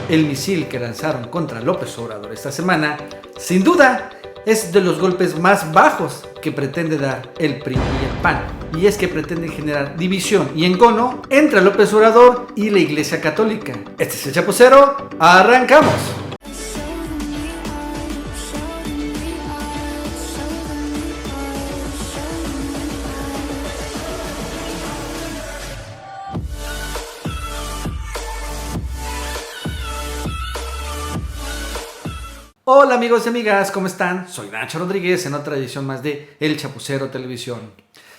El misil que lanzaron contra López Obrador esta semana, sin duda, es de los golpes más bajos que pretende dar el PRI y el PAN. Y es que pretenden generar división y encono entre López Obrador y la Iglesia Católica. Este es el Chapucero, ¡arrancamos! Hola amigos y amigas, ¿cómo están? Soy Nacho Rodríguez en otra edición más de El Chapucero Televisión.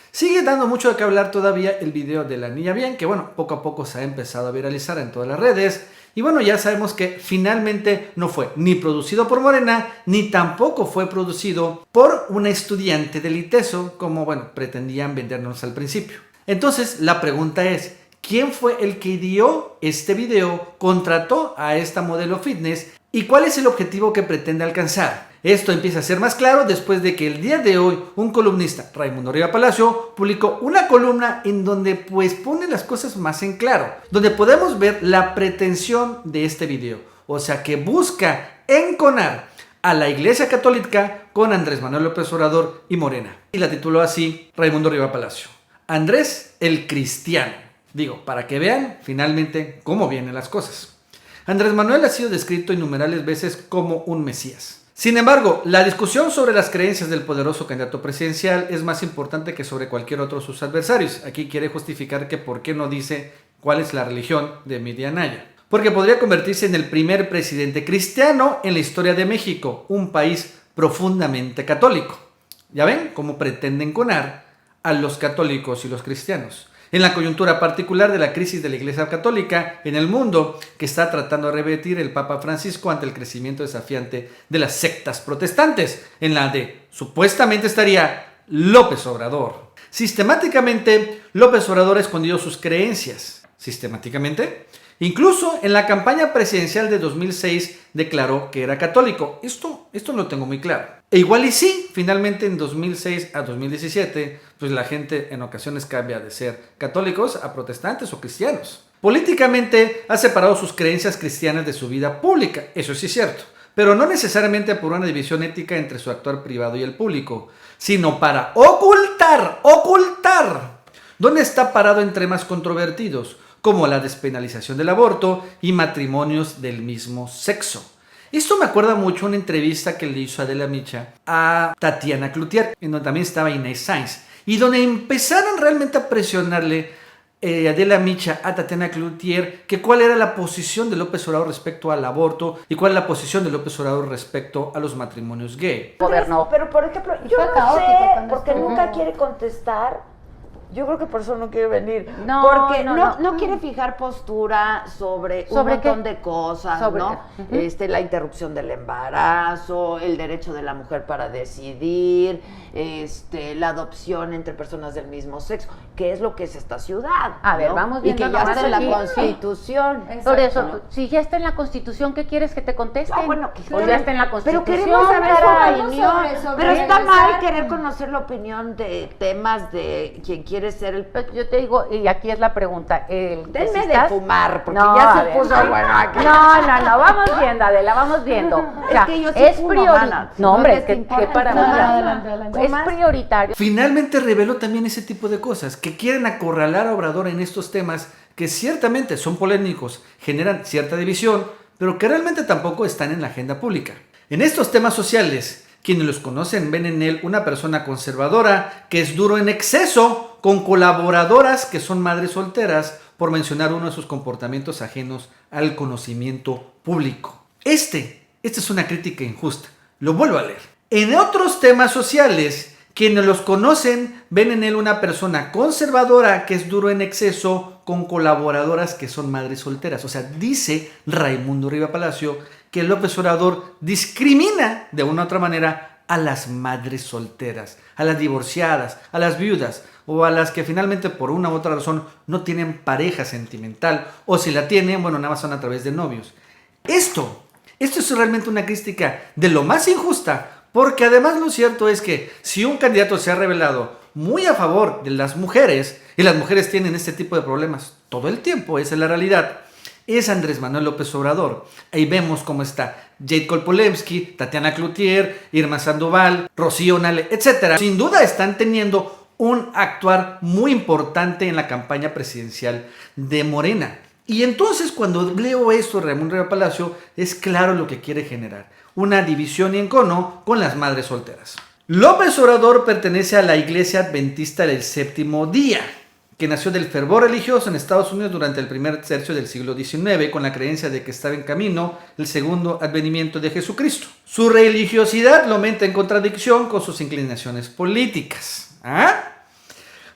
Sigue dando mucho de qué hablar todavía el video de la niña bien, que bueno, poco a poco se ha empezado a viralizar en todas las redes. Y bueno, ya sabemos que finalmente no fue ni producido por Morena, ni tampoco fue producido por una estudiante del ITESO, como bueno, pretendían vendernos al principio. Entonces la pregunta es, ¿quién fue el que dio este video, contrató a esta modelo fitness y cuál es el objetivo que pretende alcanzar? Esto empieza a ser más claro después de que el día de hoy un columnista, Raimundo Riva Palacio, publicó una columna en donde pues pone las cosas más en claro, donde podemos ver la pretensión de este video, o sea que busca enconar a la Iglesia Católica con Andrés Manuel López Obrador y Morena. Y la tituló así Raimundo Riva Palacio: Andrés el Cristiano. Digo, para que vean finalmente cómo vienen las cosas. Andrés Manuel ha sido descrito innumerables veces como un mesías. Sin embargo, la discusión sobre las creencias del poderoso candidato presidencial es más importante que sobre cualquier otro de sus adversarios. Aquí quiere justificar que por qué no dice cuál es la religión de Miriam Anaya. Porque podría convertirse en el primer presidente cristiano en la historia de México, un país profundamente católico. ¿Ya ven cómo pretenden conar a los católicos y los cristianos? En la coyuntura particular de la crisis de la Iglesia Católica en el mundo, que está tratando de revertir el Papa Francisco ante el crecimiento desafiante de las sectas protestantes, en la de supuestamente estaría López Obrador. Sistemáticamente, López Obrador ha escondido sus creencias. Sistemáticamente. Incluso en la campaña presidencial de 2006 declaró que era católico. Esto lo tengo muy claro. E igual y sí, finalmente en 2006 a 2017, pues la gente en ocasiones cambia de ser católicos a protestantes o cristianos. Políticamente ha separado sus creencias cristianas de su vida pública, eso sí es cierto, pero no necesariamente por una división ética entre su actuar privado y el público, sino para ocultar dónde está parado en temas controvertidos, como la despenalización del aborto y matrimonios del mismo sexo. Esto me acuerda mucho a una entrevista que le hizo Adela Micha a Tatiana Cloutier, en donde también estaba Inés Sainz, y donde empezaron realmente a presionarle Adela Micha a Tatiana Cloutier que cuál era la posición de López Obrador respecto al aborto y cuál es la posición de López Obrador respecto a los matrimonios gay. Pero por ejemplo, yo no sé, porque nunca quiere contestar. Yo creo que por eso no quiere venir. Porque no quiere fijar postura sobre un montón de cosas, ¿no? La interrupción del embarazo, el derecho de la mujer para decidir, la adopción entre personas del mismo sexo, que es lo que es esta ciudad. A ver, vamos viendo. Y que ya está en la Constitución. Por eso, si ya está en la Constitución, ¿qué quieres que te contesten? Bueno, o ya está en la Constitución. Pero queremos saber su opinión. Pero está mal querer conocer la opinión de temas de quien quiere ser el... Yo te digo, y aquí es la pregunta. Denme de fumar, porque ya se puso bueno aquí. No, vamos viendo, Adela, vamos viendo. O sea, es que yo sí fumo, mana. No, hombre, es que para mí es prioritario. Finalmente reveló también ese tipo de cosas, que quieren acorralar a Obrador en estos temas que ciertamente son polémicos, generan cierta división, pero que realmente tampoco están en la agenda pública. En estos temas sociales, quienes los conocen ven en él una persona conservadora que es duro en exceso con colaboradoras que son madres solteras, por mencionar uno de sus comportamientos ajenos al conocimiento público. Esta es una crítica injusta. Lo vuelvo a leer. En otros temas sociales, quienes los conocen ven en él una persona conservadora que es duro en exceso con colaboradoras que son madres solteras. O sea, dice Raimundo Riva Palacio que López Obrador discrimina de una u otra manera a las madres solteras, a las divorciadas, a las viudas o a las que finalmente por una u otra razón no tienen pareja sentimental o si la tienen, bueno, nada más son a través de novios. Esto es realmente una crítica de lo más injusta, porque además lo cierto es que si un candidato se ha revelado muy a favor de las mujeres, y las mujeres tienen este tipo de problemas todo el tiempo, esa es la realidad, es Andrés Manuel López Obrador. Ahí vemos cómo está Jade Kolpolemsky, Tatiana Cloutier, Irma Sandoval, Rocío Nale, etc. Sin duda están teniendo un actuar muy importante en la campaña presidencial de Morena. Y entonces cuando leo esto, Raimundo Riva Palacio, es claro lo que quiere generar: una división y encono con las madres solteras. López Obrador pertenece a la Iglesia Adventista del Séptimo Día, que nació del fervor religioso en Estados Unidos durante el primer tercio del siglo XIX, con la creencia de que estaba en camino el segundo advenimiento de Jesucristo. Su religiosidad lo mete en contradicción con sus inclinaciones políticas.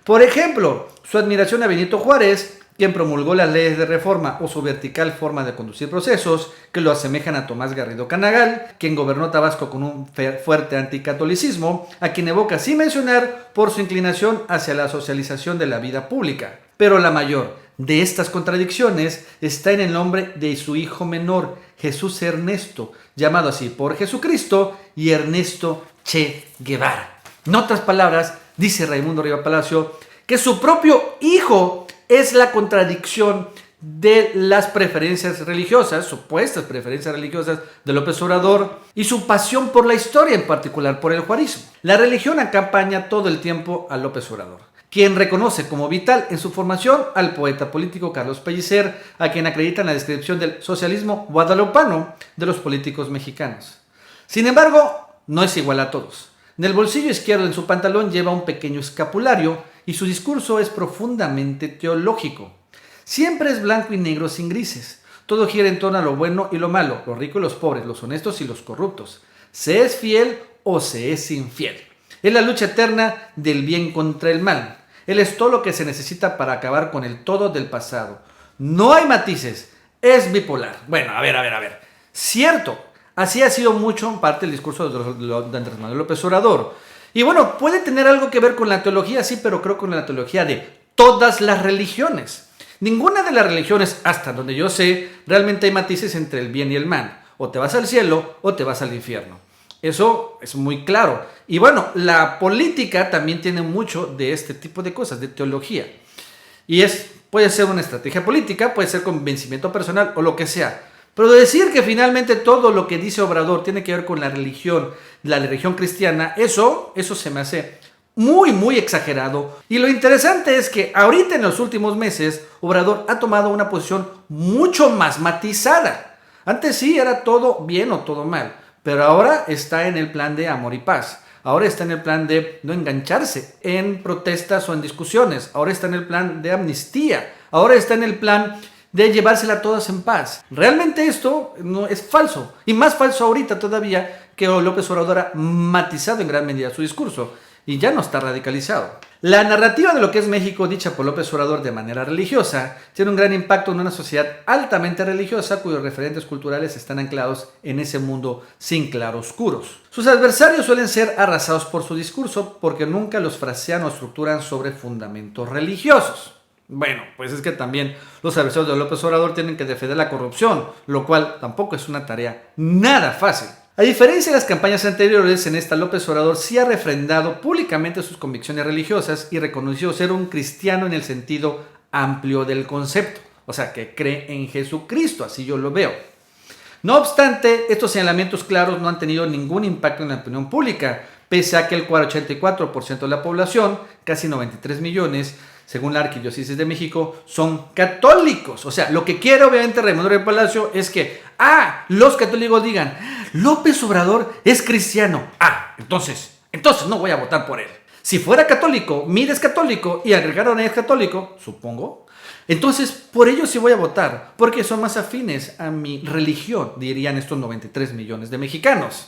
Por ejemplo, su admiración a Benito Juárez, quien promulgó las leyes de reforma, o su vertical forma de conducir procesos, que lo asemejan a Tomás Garrido Canagal, quien gobernó Tabasco con un fuerte anticatolicismo, a quien evoca sin mencionar por su inclinación hacia la socialización de la vida pública. Pero la mayor de estas contradicciones está en el nombre de su hijo menor, Jesús Ernesto, llamado así por Jesucristo, y Ernesto Che Guevara. En otras palabras, dice Raimundo Riva Palacio, que su propio hijo es la contradicción de las preferencias religiosas, supuestas preferencias religiosas de López Obrador, y su pasión por la historia, en particular por el juarismo. La religión acompaña todo el tiempo a López Obrador, quien reconoce como vital en su formación al poeta político Carlos Pellicer, a quien acredita en la descripción del socialismo guadalupano de los políticos mexicanos. Sin embargo, no es igual a todos. En el bolsillo izquierdo de su pantalón lleva un pequeño escapulario y su discurso es profundamente teológico. Siempre es blanco y negro sin grises. Todo gira en torno a lo bueno y lo malo, los ricos y los pobres, los honestos y los corruptos. Se es fiel o se es infiel. Es la lucha eterna del bien contra el mal. Él es todo lo que se necesita para acabar con el todo del pasado. No hay matices. Es bipolar. Bueno, a ver. Cierto. Así ha sido mucho en parte el discurso de Andrés Manuel López Obrador. Y bueno, puede tener algo que ver con la teología, sí, pero creo con la teología de todas las religiones. Ninguna de las religiones, hasta donde yo sé, realmente hay matices entre el bien y el mal. O te vas al cielo o te vas al infierno. Eso es muy claro. Y bueno, la política también tiene mucho de este tipo de cosas, de teología. Y puede ser una estrategia política, puede ser convencimiento personal o lo que sea. Pero decir que finalmente todo lo que dice Obrador tiene que ver con la religión cristiana, eso se me hace muy, muy exagerado. Y lo interesante es que ahorita en los últimos meses, Obrador ha tomado una posición mucho más matizada. Antes sí era todo bien o todo mal, pero ahora está en el plan de amor y paz. Ahora está en el plan de no engancharse en protestas o en discusiones. Ahora está en el plan de amnistía. Ahora está en el plan de llevársela a todas en paz. Realmente esto no es falso. Y más falso ahorita todavía que López Obrador ha matizado en gran medida su discurso. Y ya no está radicalizado. La narrativa de lo que es México, dicha por López Obrador de manera religiosa, tiene un gran impacto en una sociedad altamente religiosa cuyos referentes culturales están anclados en ese mundo sin claroscuros. Sus adversarios suelen ser arrasados por su discurso porque nunca los frasean o estructuran sobre fundamentos religiosos. Bueno, pues es que también los adversarios de López Obrador tienen que defender la corrupción, lo cual tampoco es una tarea nada fácil. A diferencia de las campañas anteriores, en esta López Obrador sí ha refrendado públicamente sus convicciones religiosas y reconoció ser un cristiano en el sentido amplio del concepto. O sea, que cree en Jesucristo, así yo lo veo. No obstante, estos señalamientos claros no han tenido ningún impacto en la opinión pública, pese a que el 84% de la población, casi 93 millones, según la Arquidiócesis de México, son católicos. O sea, lo que quiere obviamente Raimundo Riva Palacio es que, los católicos digan, López Obrador es cristiano. Entonces no voy a votar por él. Si fuera católico, Mide es católico y agregaron es católico, supongo, entonces por ellos sí voy a votar, porque son más afines a mi religión, dirían estos 93 millones de mexicanos.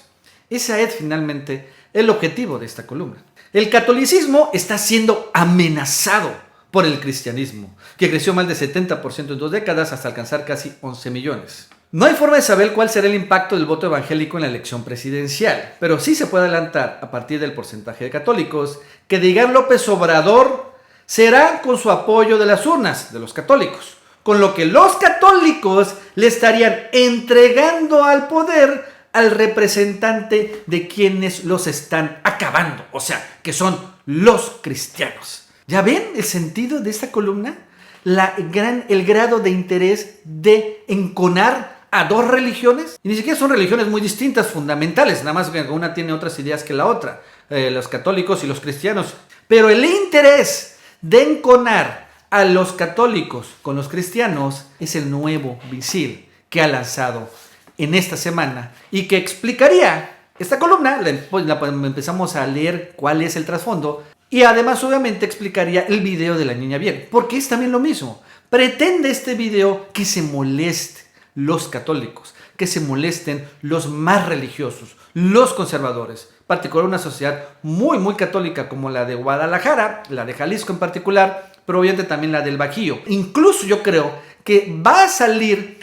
Ese es finalmente el objetivo de esta columna. El catolicismo está siendo amenazado por el cristianismo, que creció más de 70% en 2 décadas hasta alcanzar casi 11 millones. No hay forma de saber cuál será el impacto del voto evangélico en la elección presidencial, pero sí se puede adelantar, a partir del porcentaje de católicos, que digan López Obrador será con su apoyo de las urnas, de los católicos, con lo que los católicos le estarían entregando al poder al representante de quienes los están acabando, o sea, que son los cristianos. ¿Ya ven el sentido de esta columna? el grado de interés de enconar a dos religiones? Y ni siquiera son religiones muy distintas, fundamentales, nada más que una tiene otras ideas que la otra, los católicos y los cristianos. Pero el interés de enconar a los católicos con los cristianos es el nuevo misil que ha lanzado en esta semana y que explicaría esta columna. Empezamos a leer cuál es el trasfondo y además obviamente explicaría el video de la niña bien, porque es también lo mismo. Pretende este video que se moleste los católicos, que se molesten los más religiosos, los conservadores, en particular una sociedad muy muy católica como la de Guadalajara, la de Jalisco en particular, pero obviamente también la del Bajío. Incluso yo creo que va a salir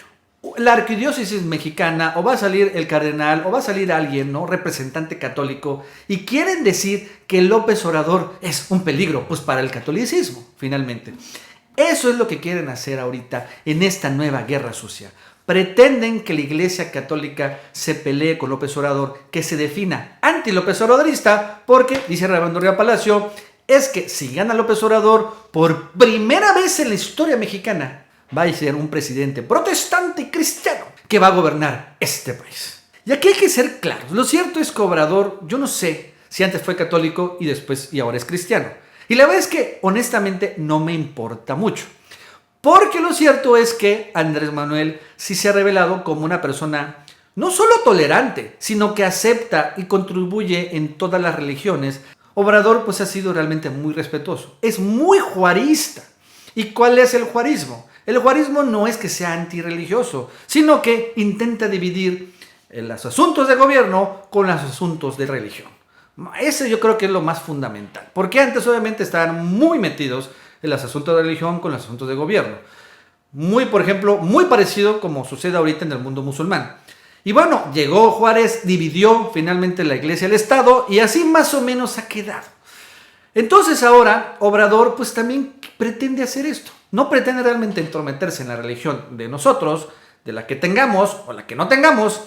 la arquidiócesis mexicana, o va a salir el cardenal, o va a salir alguien, ¿no?, representante católico, y quieren decir que López Obrador es un peligro, pues para el catolicismo, finalmente. Eso es lo que quieren hacer ahorita en esta nueva guerra sucia. Pretenden que la Iglesia Católica se pelee con López Obrador, que se defina anti-López Obradorista, porque, dice Armando Río Palacio, es que si gana López Obrador, por primera vez en la historia mexicana, va a ser un presidente protestante y cristiano que va a gobernar este país. Y aquí hay que ser claros. Lo cierto es que Obrador, yo no sé si antes fue católico y ahora es cristiano. Y la verdad es que, honestamente, no me importa mucho. Porque lo cierto es que Andrés Manuel sí se ha revelado como una persona no solo tolerante, sino que acepta y contribuye en todas las religiones. Obrador pues ha sido realmente muy respetuoso. Es muy juarista. ¿Y cuál es el juarismo? El juarismo no es que sea antirreligioso, sino que intenta dividir los asuntos de gobierno con los asuntos de religión. Ese yo creo que es lo más fundamental. Porque antes obviamente estaban muy metidos en los asuntos de religión con los asuntos de gobierno. Por ejemplo, muy parecido como sucede ahorita en el mundo musulmán. Y bueno, llegó Juárez, dividió finalmente la iglesia y el Estado, y así más o menos ha quedado. Entonces ahora Obrador pues también pretende hacer esto. No pretende realmente entrometerse en la religión de nosotros, de la que tengamos o la que no tengamos,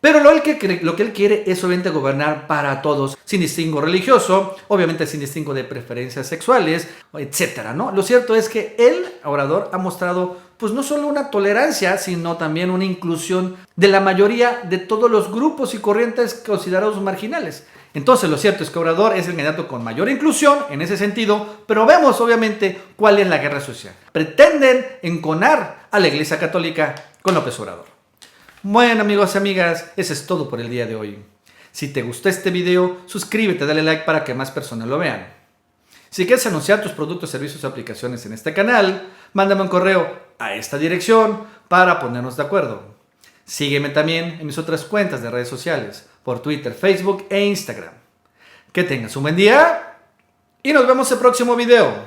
pero lo que él quiere es obviamente gobernar para todos, sin distingo religioso, obviamente sin distingo de preferencias sexuales, etcétera, ¿no? Lo cierto es que él, Obrador, ha mostrado pues no solo una tolerancia, sino también una inclusión de la mayoría de todos los grupos y corrientes considerados marginales. Entonces lo cierto es que Obrador es el candidato con mayor inclusión en ese sentido, pero vemos obviamente cuál es la guerra social. Pretenden enconar a la Iglesia Católica con López Obrador. Bueno, amigos y amigas, eso es todo por el día de hoy. Si te gustó este video, suscríbete, dale like para que más personas lo vean. Si quieres anunciar tus productos, servicios o aplicaciones en este canal, mándame un correo a esta dirección para ponernos de acuerdo. Sígueme también en mis otras cuentas de redes sociales, por Twitter, Facebook e Instagram. Que tengas un buen día y nos vemos en el próximo video.